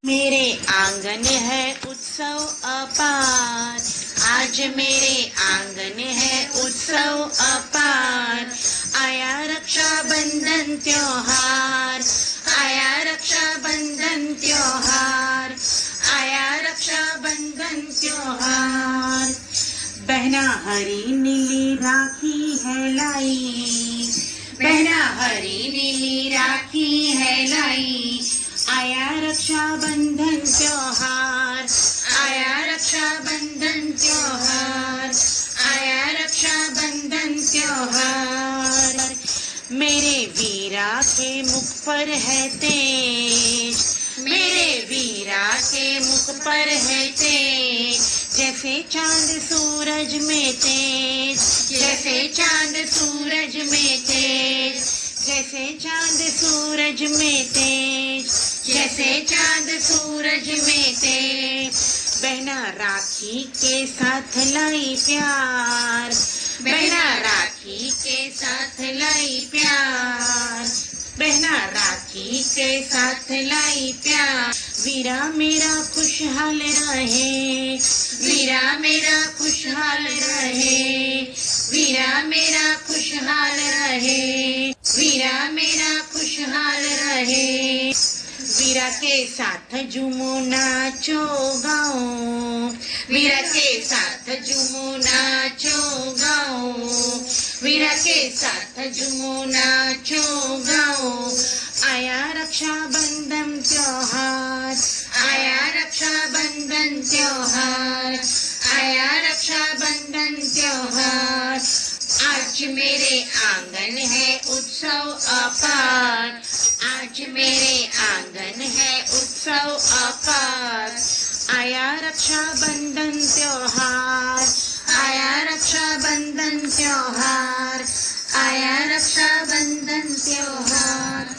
मेरे आंगन है उत्सव अपार, आज मेरे आंगन है उत्सव अपार। आया रक्षाबंधन त्योहार, आया रक्षाबंधन त्योहार, आया रक्षाबंधन त्योहार। बहना हरी नीली राखी है लाई, बहना हरी नीली राखी है लाई। आया रक्षाबंधन त्योहार, आया रक्षाबंधन त्योहार, आया रक्षाबंधन त्योहार। मेरे वीरा के मुख पर है तेज, मेरे वीरा के मुख पर है तेज। जैसे चांद सूरज में तेज, जैसे चांद सूरज में तेज, जैसे चांद सूरज में तेज, जैसे चांद सूरज में तेज। बहना राखी के साथ लाई प्यार, बहना राखी के साथ लाई प्यार, बहना राखी के साथ लाई प्यार। वीरा मेरा खुशहाल रहे, वीरा मेरा खुशहाल रहे, वीरा मेरा खुशहाल रहे, वीरा मेरा खुशहाल रहे। वीरा के साथ झूमो नाचो गाओ, वीरा के साथ झूमो नाचो गाओ, वीरा के साथ झूमो नाचो गाओ। आया रक्षाबंधन त्योहार, आया रक्षाबंधन त्योहार, आया रक्षाबंधन त्योहार। आज मेरे आंगन है उत्सव अपार, आज मेरे आंगन है उत्सव अपार। आया रक्षाबंधन त्योहार, आया रक्षाबंधन त्योहार, आया रक्षाबंधन त्योहार।